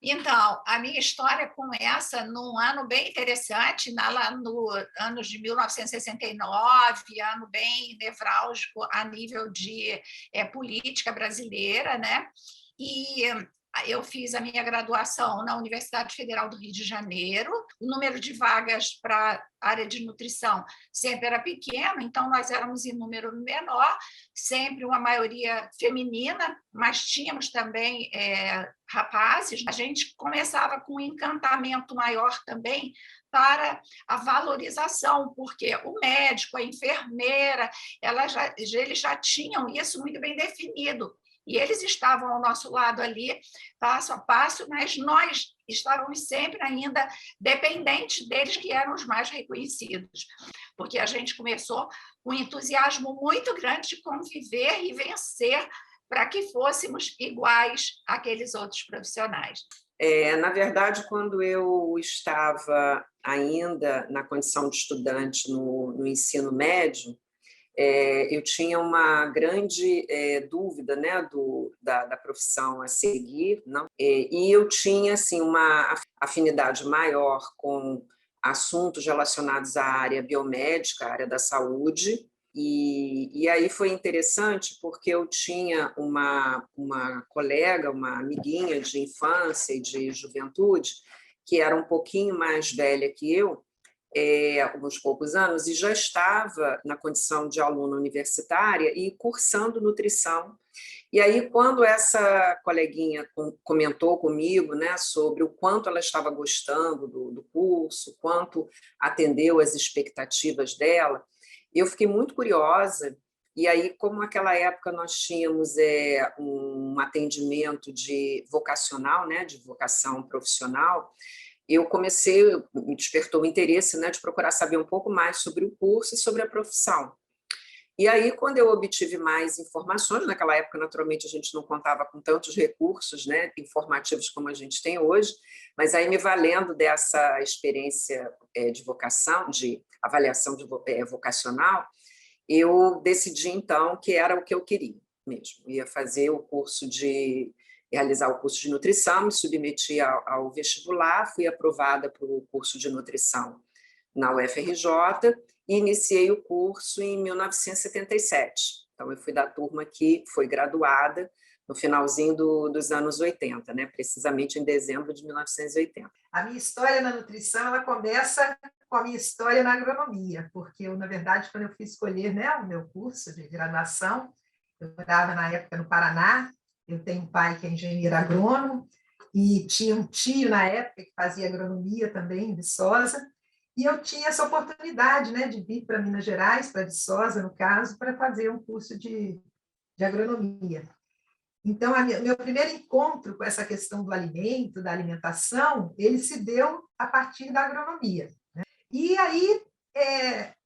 Então, a minha história começa num ano bem interessante, lá no anos de 1969, ano bem nevrálgico a nível de política brasileira, né? E eu fiz a minha graduação na Universidade Federal do Rio de Janeiro. O número de vagas para a área de nutrição sempre era pequeno, então nós éramos em número menor, sempre uma maioria feminina, mas tínhamos também rapazes. A gente começava com um encantamento maior também para a valorização, porque o médico, a enfermeira, eles já tinham isso muito bem definido. E eles estavam ao nosso lado ali, passo a passo, mas nós estávamos sempre ainda dependentes deles, que eram os mais reconhecidos, porque a gente começou com um entusiasmo muito grande de conviver e vencer para que fôssemos iguais àqueles outros profissionais. Na verdade, quando eu estava ainda na condição de estudante no ensino médio, eu tinha uma grande dúvida, né, da profissão a seguir, não? E eu tinha assim, uma afinidade maior com assuntos relacionados à área biomédica, à área da saúde, e aí foi interessante porque eu tinha uma colega, uma amiguinha de infância e de juventude, que era um pouquinho mais velha que eu, alguns poucos anos, e já estava na condição de aluna universitária e cursando nutrição. E aí, quando essa coleguinha comentou comigo, né, sobre o quanto ela estava gostando do curso, quanto atendeu às expectativas dela, eu fiquei muito curiosa. E aí, como naquela época nós tínhamos um atendimento de vocacional, né, de vocação profissional, me despertou o interesse, né, de procurar saber um pouco mais sobre o curso e sobre a profissão. E aí, quando eu obtive mais informações, naquela época, naturalmente, a gente não contava com tantos recursos, né, informativos como a gente tem hoje, mas aí, me valendo dessa experiência de vocação, de avaliação vocacional, eu decidi, então, que era o que eu queria mesmo. Ia realizar o curso de nutrição, me submeti ao vestibular, fui aprovada para o curso de nutrição na UFRJ e iniciei o curso em 1977. Então, eu fui da turma que foi graduada no finalzinho dos anos 80, né? Precisamente em dezembro de 1980. A minha história na nutrição, ela começa com a minha história na agronomia, porque eu, na verdade, quando eu fui escolher, né, o meu curso de graduação, eu morava na época no Paraná, eu tenho um pai que é engenheiro agrônomo, e tinha um tio na época que fazia agronomia também, em Viçosa, e eu tinha essa oportunidade, né, de vir para Minas Gerais, para Viçosa, no caso, para fazer um curso de agronomia. Então, meu primeiro encontro com essa questão do alimento, da alimentação, ele se deu a partir da agronomia, né? E aí,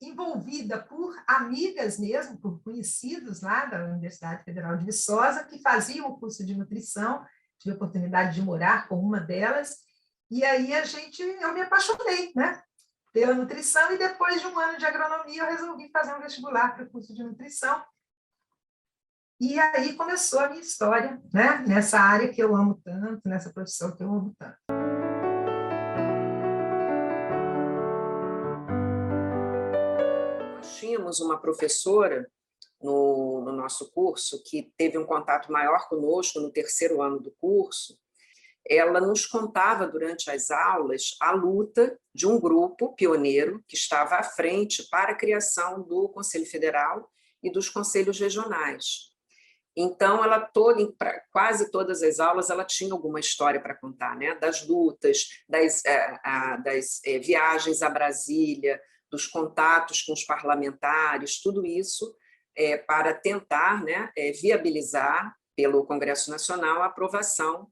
envolvida por amigas mesmo, por conhecidos lá da Universidade Federal de Viçosa, que faziam o curso de nutrição, tive a oportunidade de morar com uma delas, e aí eu me apaixonei, né, pela nutrição, e depois de um ano de agronomia, eu resolvi fazer um vestibular para o curso de nutrição. E aí começou a minha história, né, nessa área que eu amo tanto, nessa profissão que eu amo tanto. Nós tínhamos uma professora no nosso curso que teve um contato maior conosco no terceiro ano do curso. Ela nos contava durante as aulas a luta de um grupo pioneiro que estava à frente para a criação do Conselho Federal e dos conselhos regionais. Então, em quase todas as aulas, ela tinha alguma história para contar, né? Das lutas, das viagens a Brasília, dos contatos com os parlamentares, tudo isso para tentar, né, viabilizar pelo Congresso Nacional a aprovação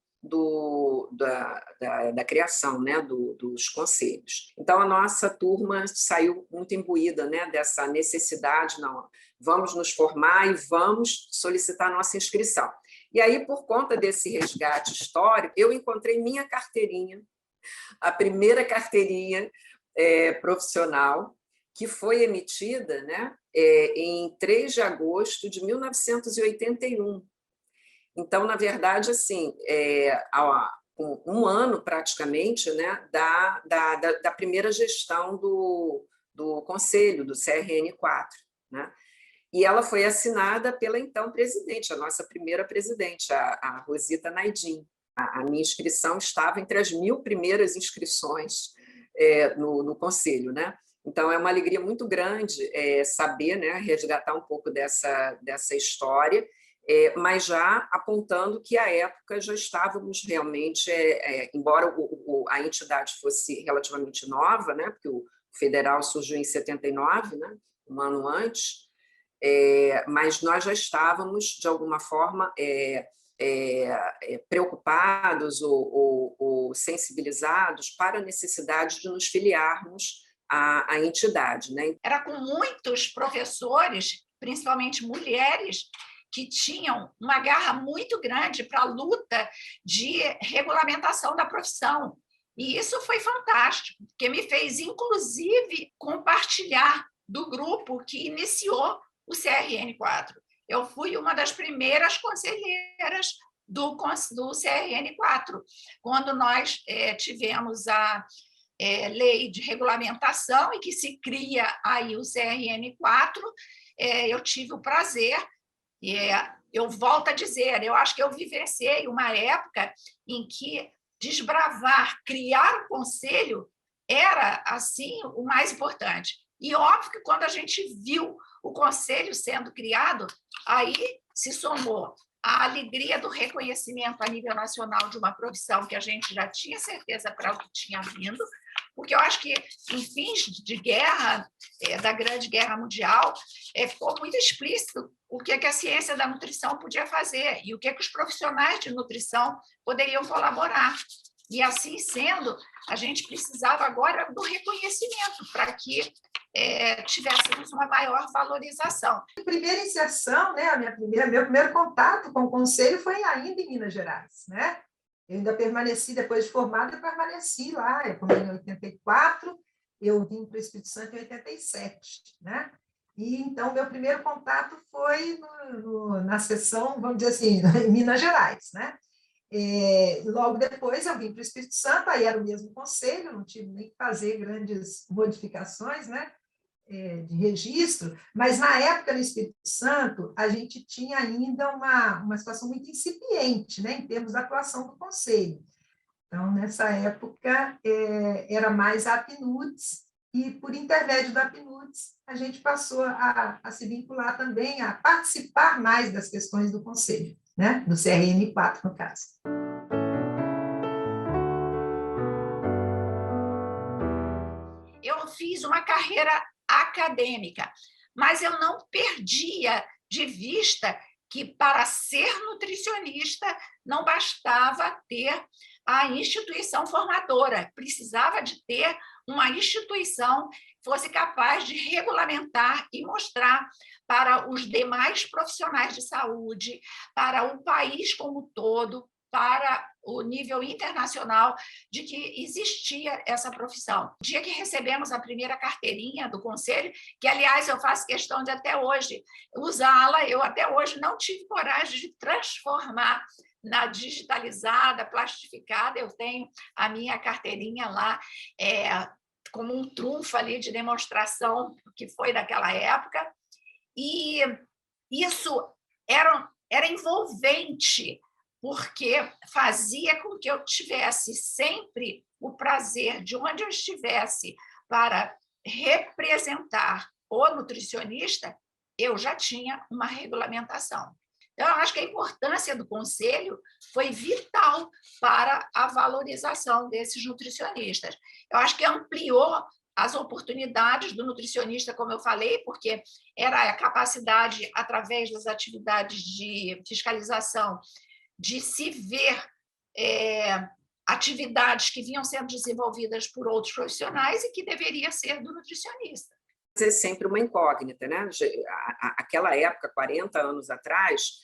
da criação, né, dos conselhos. Então, a nossa turma saiu muito imbuída, né, dessa necessidade, não, vamos nos formar e vamos solicitar nossa inscrição. E aí, por conta desse resgate histórico, eu encontrei minha carteirinha, a primeira carteirinha profissional, que foi emitida, né, em 3 de agosto de 1981. Então, na verdade, assim, com um ano praticamente, né, da primeira gestão do Conselho, do CRN4, né? E ela foi assinada pela então presidente, a nossa primeira presidente, a Rosita Naidin. A minha inscrição estava entre as 1000 primeiras inscrições no Conselho, né? Então, é uma alegria muito grande saber, né, resgatar um pouco dessa história, mas já apontando que, à época, já estávamos realmente, embora a entidade fosse relativamente nova, né, porque o federal surgiu em 79, né, um ano antes, mas nós já estávamos, de alguma forma, preocupados ou sensibilizados para a necessidade de nos filiarmos à entidade, né? Era com muitos professores, principalmente mulheres, que tinham uma garra muito grande para a luta de regulamentação da profissão. E isso foi fantástico, porque me fez, inclusive, compartilhar do grupo que iniciou o CRN4. Eu fui uma das primeiras conselheiras do CRN4, quando nós tivemos a lei de regulamentação e que se cria aí o CRN4, eu tive o prazer, eu volto a dizer, eu acho que eu vivenciei uma época em que desbravar, criar um conselho era, assim, o mais importante. E óbvio que quando a gente viu o conselho sendo criado, aí se somou a alegria do reconhecimento a nível nacional de uma profissão que a gente já tinha certeza para o que tinha vindo, porque eu acho que, em fins de guerra, da Grande Guerra Mundial, ficou muito explícito o que a ciência da nutrição podia fazer e o que os profissionais de nutrição poderiam colaborar. E, assim sendo, a gente precisava agora do reconhecimento para que tivéssemos uma maior valorização. A primeira inserção, né, meu primeiro contato com o Conselho foi ainda em Minas Gerais, né? Eu ainda permaneci, depois de formada, eu permaneci lá, eu comecei em 84, eu vim para o Espírito Santo em 87, né? E, então, meu primeiro contato foi na sessão, vamos dizer assim, em Minas Gerais, né? Logo depois eu vim para o Espírito Santo, aí era o mesmo conselho, não tive nem que fazer grandes modificações, né, de registro, mas na época no Espírito Santo a gente tinha ainda uma situação muito incipiente, né, em termos da atuação do conselho. Então, nessa época, era mais a APNUDES, e por intermédio da APNUDES a gente passou a se vincular também, a participar mais das questões do conselho, né? Do CRN4, no caso. Eu fiz uma carreira acadêmica, mas eu não perdia de vista que, para ser nutricionista, não bastava ter a instituição formadora, precisava de ter uma instituição que fosse capaz de regulamentar e mostrar para os demais profissionais de saúde, para o país como um todo, para o nível internacional, de que existia essa profissão. No dia que recebemos a primeira carteirinha do Conselho, que, aliás, eu faço questão de até hoje usá-la, eu até hoje não tive coragem de transformar na digitalizada, plastificada, eu tenho a minha carteirinha lá, como um trunfo ali de demonstração que foi daquela época, e isso era envolvente, porque fazia com que eu tivesse sempre o prazer de onde eu estivesse para representar o nutricionista, eu já tinha uma regulamentação. Então, eu acho que a importância do conselho foi vital para a valorização desses nutricionistas. Eu acho que ampliou as oportunidades do nutricionista, como eu falei, porque era a capacidade, através das atividades de fiscalização, de se ver atividades que vinham sendo desenvolvidas por outros profissionais e que deveria ser do nutricionista. É sempre uma incógnita, né? Aquela época, 40 anos atrás,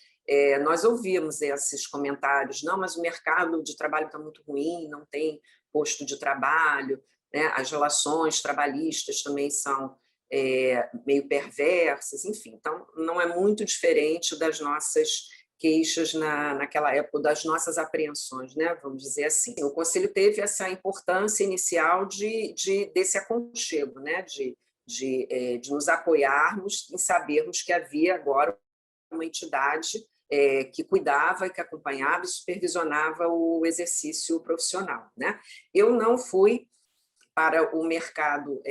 nós ouvíamos esses comentários, não, mas o mercado de trabalho está muito ruim, não tem posto de trabalho, né? As relações trabalhistas também são meio perversas, enfim. Então, não é muito diferente das nossas queixas naquela época das nossas apreensões, né? Vamos dizer assim. O Conselho teve essa importância inicial desse aconchego, né? De nos apoiarmos em sabermos que havia agora uma entidade que cuidava e que acompanhava e supervisionava o exercício profissional, né? Eu não fui para o mercado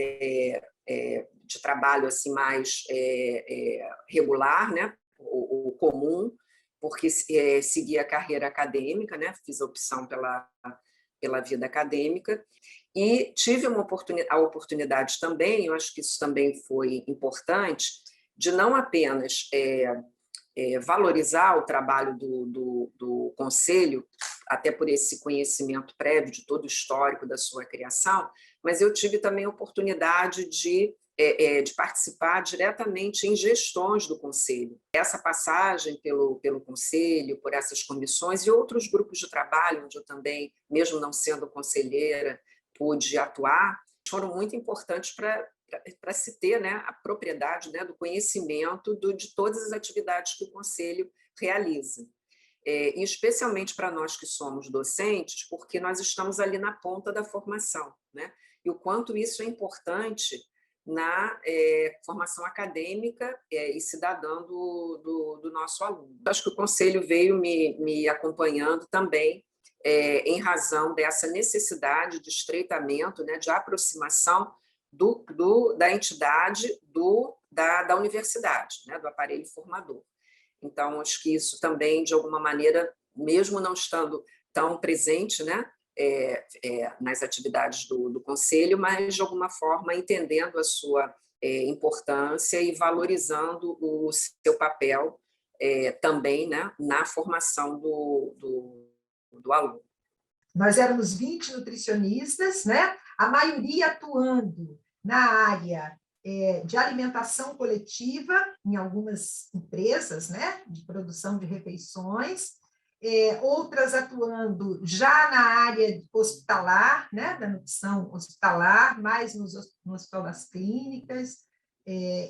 de trabalho assim mais regular, né? O comum, porque segui a carreira acadêmica, né? Fiz a opção pela vida acadêmica e tive a oportunidade também, eu acho que isso também foi importante, de não apenas valorizar o trabalho do Conselho, até por esse conhecimento prévio de todo o histórico da sua criação, mas eu tive também a oportunidade de participar diretamente em gestões do Conselho. Essa passagem pelo Conselho, por essas comissões e outros grupos de trabalho, onde eu também, mesmo não sendo conselheira, pude atuar, foram muito importantes para se ter, né, a propriedade, né, do conhecimento de todas as atividades que o Conselho realiza. E especialmente para nós que somos docentes, porque nós estamos ali na ponta da formação, né? E o quanto isso é importante na formação acadêmica e cidadã do nosso aluno. Acho que o Conselho veio me acompanhando também em razão dessa necessidade de estreitamento, né, de aproximação da entidade da universidade, né, do aparelho formador. Então, acho que isso também, de alguma maneira, mesmo não estando tão presente, né, nas atividades do Conselho, mas, de alguma forma, entendendo a sua importância e valorizando o seu papel também, né, na formação do aluno. Nós éramos 20 nutricionistas, né? A maioria atuando na área de alimentação coletiva, em algumas empresas, né? De produção de refeições, outras atuando já na área hospitalar, né? Da nutrição hospitalar, mais no Hospital das Clínicas.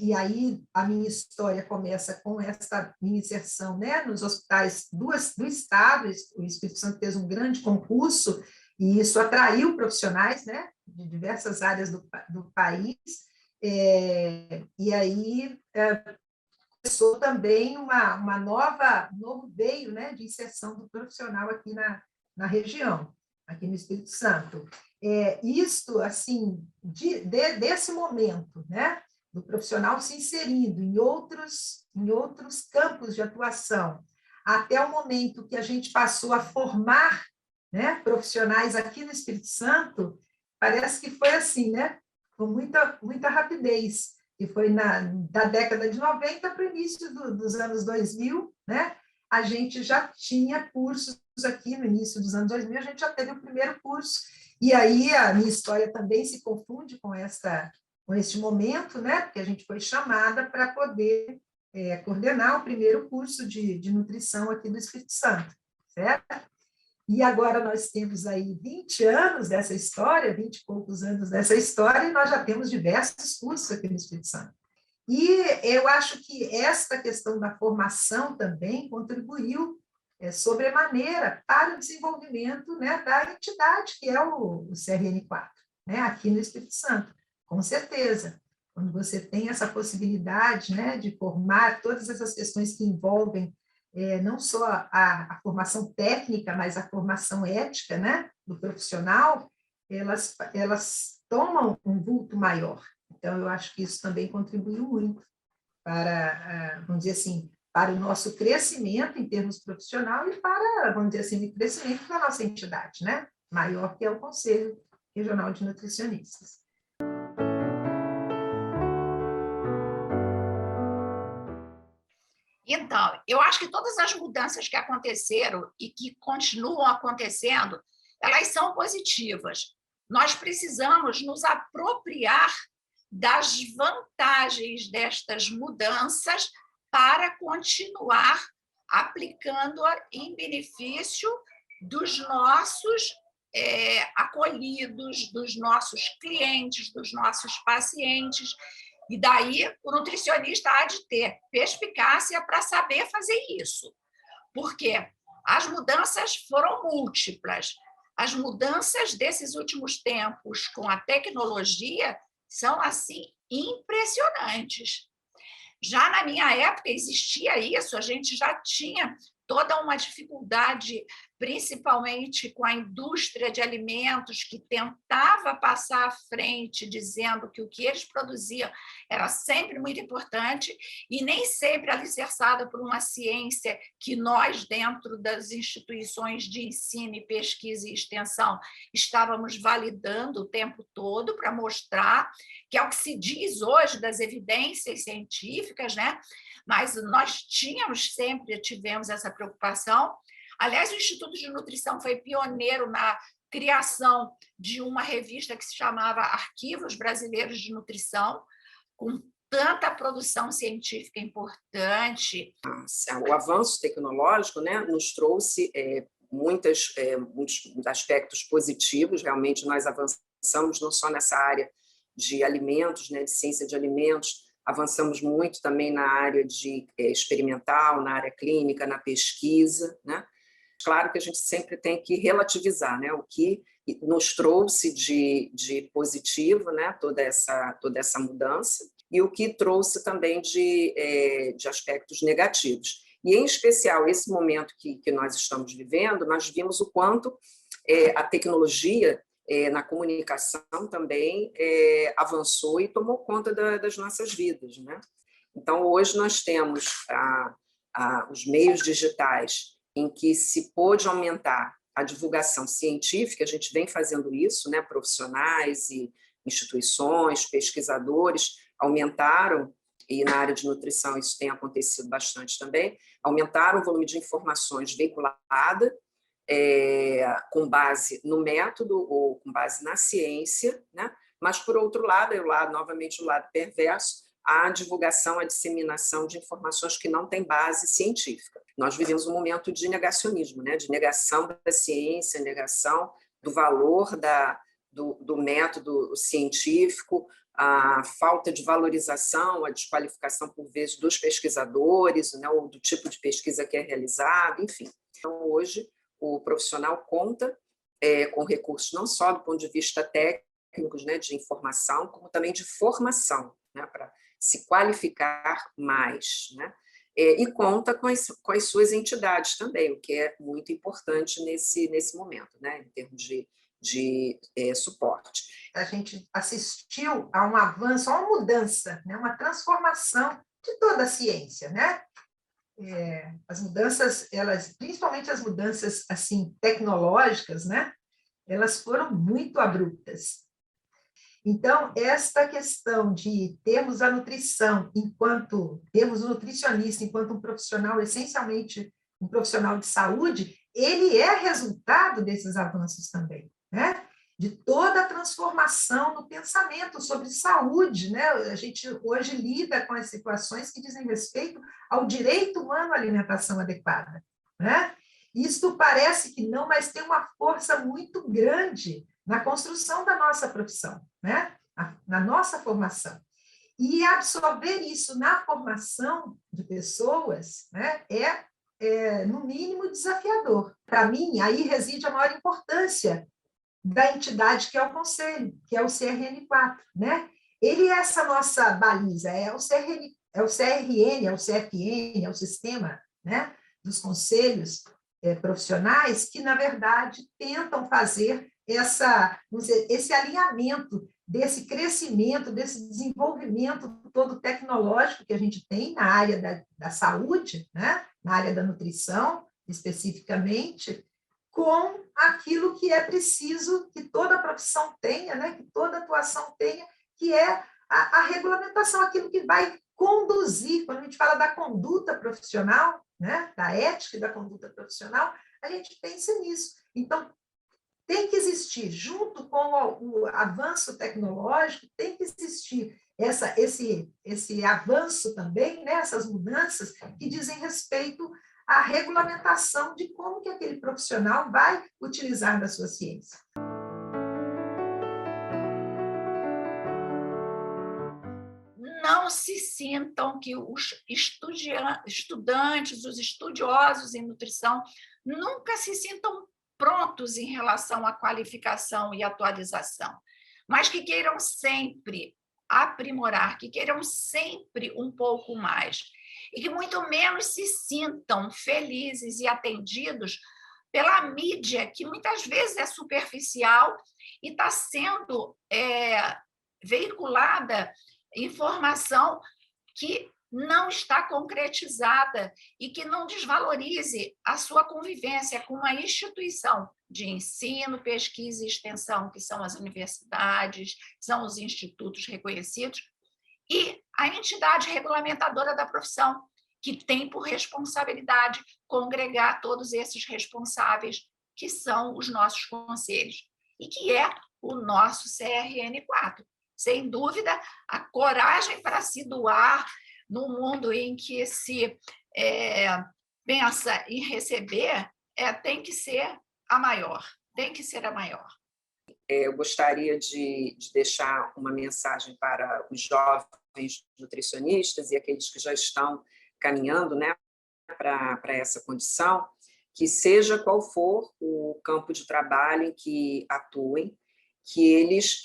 E aí a minha história começa com essa minha inserção, né, nos hospitais do Estado. O Espírito Santo fez um grande concurso e isso atraiu profissionais, né, de diversas áreas do país, e aí começou também um novo veio, né, de inserção do profissional aqui na região, aqui no Espírito Santo. Isto, assim, desse momento, né, do profissional se inserindo em outros campos de atuação, até o momento que a gente passou a formar, né, profissionais aqui no Espírito Santo, parece que foi assim, né, com muita rapidez, que foi da década de 90 para o início dos anos 2000, né, a gente já tinha cursos aqui no início dos anos 2000, a gente já teve o primeiro curso, e aí a minha história também se confunde com este momento, né, porque a gente foi chamada para poder coordenar o primeiro curso de nutrição aqui do Espírito Santo, certo? E agora nós temos aí 20 anos dessa história, 20 e poucos anos dessa história, e nós já temos diversos cursos aqui no Espírito Santo. E eu acho que esta questão da formação também contribuiu sobremaneira para o desenvolvimento, né, da entidade que é o CRN4, né, aqui no Espírito Santo. Com certeza, quando você tem essa possibilidade, né, de formar todas essas questões que envolvem não só a formação técnica, mas a formação ética, né, do profissional, elas tomam um vulto maior. Então, eu acho que isso também contribuiu muito para, vamos dizer assim, para o nosso crescimento em termos profissional e para, vamos dizer assim, o crescimento da nossa entidade, né, maior, que é o Conselho Regional de Nutricionistas. Então, eu acho que todas as mudanças que aconteceram e que continuam acontecendo, elas são positivas. Nós precisamos nos apropriar das vantagens destas mudanças para continuar aplicando-a em benefício dos nossos acolhidos, dos nossos clientes, dos nossos pacientes. E daí o nutricionista há de ter perspicácia para saber fazer isso. Por quê? As mudanças foram múltiplas. As mudanças desses últimos tempos com a tecnologia são, assim, impressionantes. Já na minha época existia isso, a gente já tinha toda uma dificuldade, principalmente com a indústria de alimentos, que tentava passar à frente, dizendo que o que eles produziam era sempre muito importante e nem sempre alicerçada por uma ciência que nós, dentro das instituições de ensino e pesquisa e extensão, estávamos validando o tempo todo para mostrar que é o que se diz hoje das evidências científicas, né? Mas nós tivemos essa preocupação. Aliás, o Instituto de Nutrição foi pioneiro na criação de uma revista que se chamava Arquivos Brasileiros de Nutrição, com tanta produção científica importante. O avanço tecnológico, né, nos trouxe muitos aspectos positivos. Realmente, nós avançamos não só nessa área de alimentos, né, de ciência de alimentos, avançamos muito também na área de experimental, na área clínica, na pesquisa, né? Claro que a gente sempre tem que relativizar, né, o que nos trouxe de positivo, né, toda essa mudança, e o que trouxe também de aspectos negativos. E, em especial, esse momento que nós estamos vivendo, nós vimos o quanto a tecnologia na comunicação também avançou e tomou conta das nossas vidas, né? Então, hoje nós temos os meios digitais em que se pôde aumentar a divulgação científica, a gente vem fazendo isso, né? Profissionais e instituições, pesquisadores aumentaram, e na área de nutrição isso tem acontecido bastante também, aumentaram o volume de informações veiculadas, com base no método ou com base na ciência, né? Mas, por outro lado, novamente o lado perverso, a divulgação, a disseminação de informações que não têm base científica. Nós vivemos um momento de negacionismo, né? De negação da ciência, negação do valor do método científico, a falta de valorização, a desqualificação, por vezes, dos pesquisadores, né? Ou do tipo de pesquisa que é realizado, enfim. Então, hoje, o profissional conta com recursos não só do ponto de vista técnico, né, de informação, como também de formação, né, para se qualificar mais, né, e conta com as suas entidades também, o que é muito importante nesse momento, né, em termos de suporte. A gente assistiu a um avanço, a uma mudança, né, uma transformação de toda a ciência, né? As mudanças, principalmente as mudanças assim tecnológicas, né? Elas foram muito abruptas. Então, esta questão de termos a nutrição termos o nutricionista enquanto um profissional, essencialmente um profissional de saúde, ele é resultado desses avanços também, né? De toda a transformação no pensamento sobre saúde, né? A gente hoje lida com as situações que dizem respeito ao direito humano à alimentação adequada, né? Isto parece que não, mas tem uma força muito grande na construção da nossa profissão, né? Na nossa formação. E absorver isso na formação de pessoas, né, no mínimo, desafiador. Para mim, aí reside a maior importância da entidade que é o Conselho, que é o CRN4, né? Ele é essa nossa baliza, é o CRN, é o CRN, é o CFN, é o sistema, né, dos conselhos profissionais que, na verdade, tentam fazer esse alinhamento desse crescimento, desse desenvolvimento todo tecnológico que a gente tem na área da saúde, né, na área da nutrição, especificamente, com aquilo que é preciso que toda profissão tenha, né, que toda atuação tenha, que é a regulamentação, aquilo que vai conduzir. Quando a gente fala da conduta profissional, né, da ética e da conduta profissional, a gente pensa nisso. Então, tem que existir, junto com o avanço tecnológico, tem que existir esse avanço também, né, essas mudanças que dizem respeito à regulamentação de como que aquele profissional vai utilizar da sua ciência. não se sintam, que os estudantes, os estudiosos em nutrição, nunca se sintam prontos em relação à qualificação e atualização, mas que queiram sempre aprimorar, que queiram sempre um pouco mais, e que muito menos se sintam felizes e atendidos pela mídia, que muitas vezes é superficial e está sendo veiculada informação que não está concretizada e que não desvalorize a sua convivência com uma instituição de ensino, pesquisa e extensão, que são as universidades, são os institutos reconhecidos, e a entidade regulamentadora da profissão, que tem por responsabilidade congregar todos esses responsáveis, que são os nossos conselhos, e que é o nosso CRN4. Sem dúvida, a coragem para se doar num mundo em que se pensa em receber tem que ser a maior, tem que ser a maior. Eu gostaria de deixar uma mensagem para os jovens nutricionistas e aqueles que já estão caminhando, né, para essa condição, que seja qual for o campo de trabalho em que atuem, que eles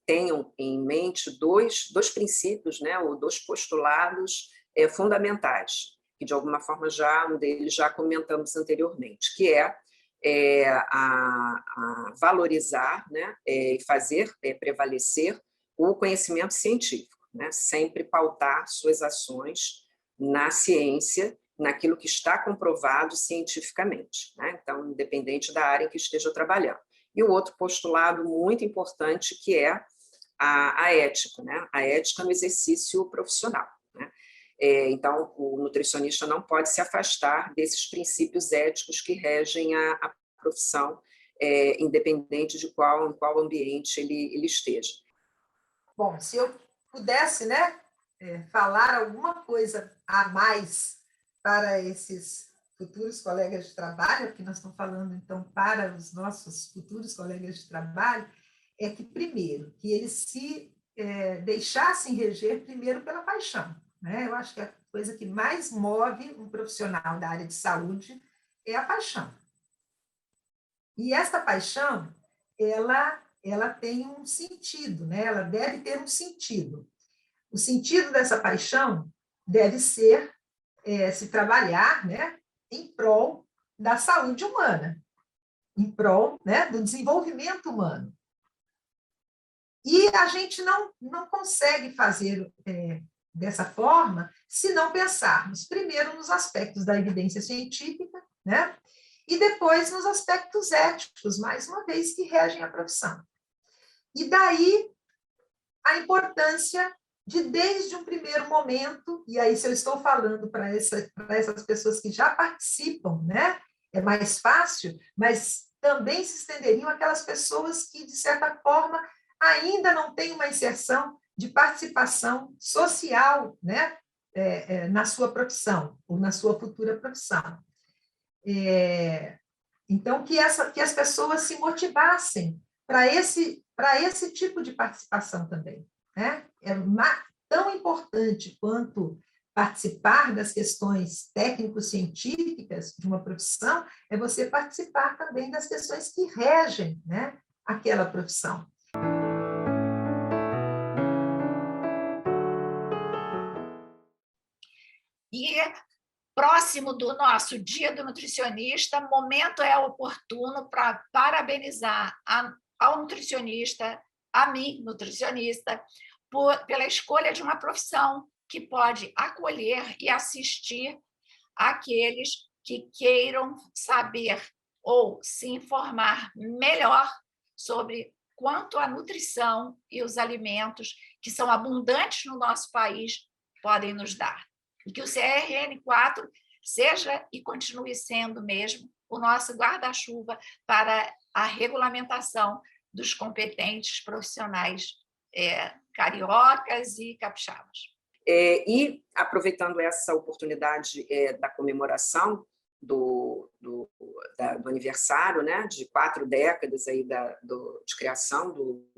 tenham em mente dois princípios, né, ou dois postulados fundamentais, que de alguma forma um deles já comentamos anteriormente, que a valorizar, né, e fazer prevalecer o conhecimento científico, né, sempre pautar suas ações na ciência, naquilo que está comprovado cientificamente, né? Então, independente da área em que esteja trabalhando. E o outro postulado muito importante, que é a ética, né? A ética no exercício profissional, né? Então, o nutricionista não pode se afastar desses princípios éticos que regem a profissão, independente de em qual ambiente ele esteja. Bom, se eu pudesse, né, falar alguma coisa a mais para esses futuros colegas de trabalho, que nós estamos falando, então, para os nossos futuros colegas de trabalho, é que, primeiro, que eles se deixassem reger primeiro pela paixão, né? Eu acho que a coisa que mais move um profissional da área de saúde é a paixão. E esta paixão, ela tem um sentido, né? Ela deve ter um sentido. O sentido dessa paixão deve ser se trabalhar, né, em prol da saúde humana, em prol, né, do desenvolvimento humano. E a gente não consegue fazer dessa forma se não pensarmos primeiro nos aspectos da evidência científica, né, e depois nos aspectos éticos, mais uma vez, que regem a profissão. E daí a importância de, desde um primeiro momento, e aí se eu estou falando para essas pessoas que já participam, né, é mais fácil, mas também se estenderiam aquelas pessoas que, de certa forma, ainda não têm uma inserção de participação social, né, na sua profissão, ou na sua futura profissão. Então, que as pessoas se motivassem para esse tipo de participação também, né? É tão importante quanto participar das questões técnico-científicas de uma profissão, é você participar também das questões que regem, né, aquela profissão. E próximo do nosso Dia do Nutricionista, momento oportuno para parabenizar ao nutricionista, a mim, nutricionista, pela escolha de uma profissão que pode acolher e assistir aqueles que queiram saber ou se informar melhor sobre quanto a nutrição e os alimentos que são abundantes no nosso país podem nos dar. E que o CRN4 seja e continue sendo mesmo o nosso guarda-chuva para a regulamentação dos competentes profissionais cariocas e capixabas. E, aproveitando essa oportunidade da comemoração do aniversário, né, de 4 décadas aí de criação do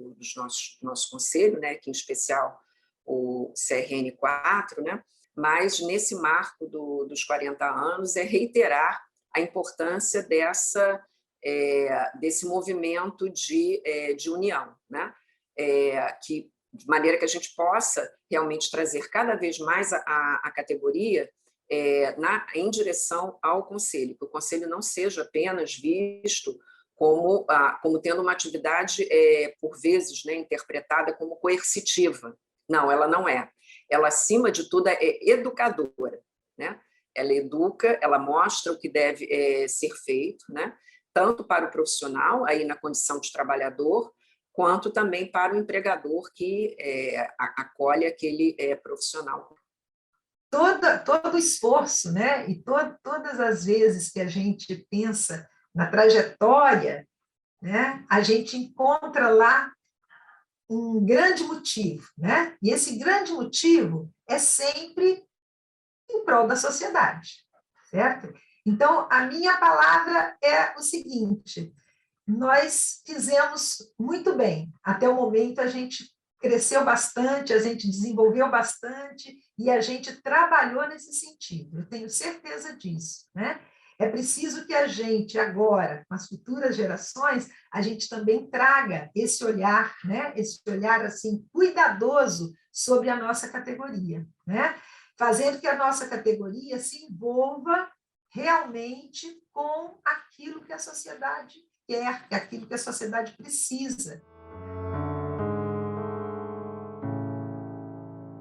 nosso conselho, né, que em especial o CRN4, né? Mas nesse marco dos 40 anos é reiterar a importância desse movimento de união, né? De maneira que a gente possa realmente trazer cada vez mais a categoria em direção ao Conselho, que o Conselho não seja apenas visto como tendo uma atividade, por vezes, né, interpretada como coercitiva. Não, ela não é. Ela, acima de tudo, é educadora, né? Ela educa, ela mostra o que deve ser feito, né? Tanto para o profissional, aí na condição de trabalhador, quanto também para o empregador que acolhe aquele profissional. Todo o esforço, né? E todas as vezes que a gente pensa na trajetória, né? A gente encontra lá um grande motivo, né? E esse grande motivo é sempre em prol da sociedade, certo? Então, a minha palavra é o seguinte: nós fizemos muito bem. Até o momento, a gente cresceu bastante, a gente desenvolveu bastante e a gente trabalhou nesse sentido. Eu tenho certeza disso, né? É preciso que a gente, agora, com as futuras gerações, a gente também traga esse olhar, né? Esse olhar assim, cuidadoso sobre a nossa categoria, né? Fazendo que a nossa categoria se envolva realmente com aquilo que a sociedade quer, aquilo que a sociedade precisa.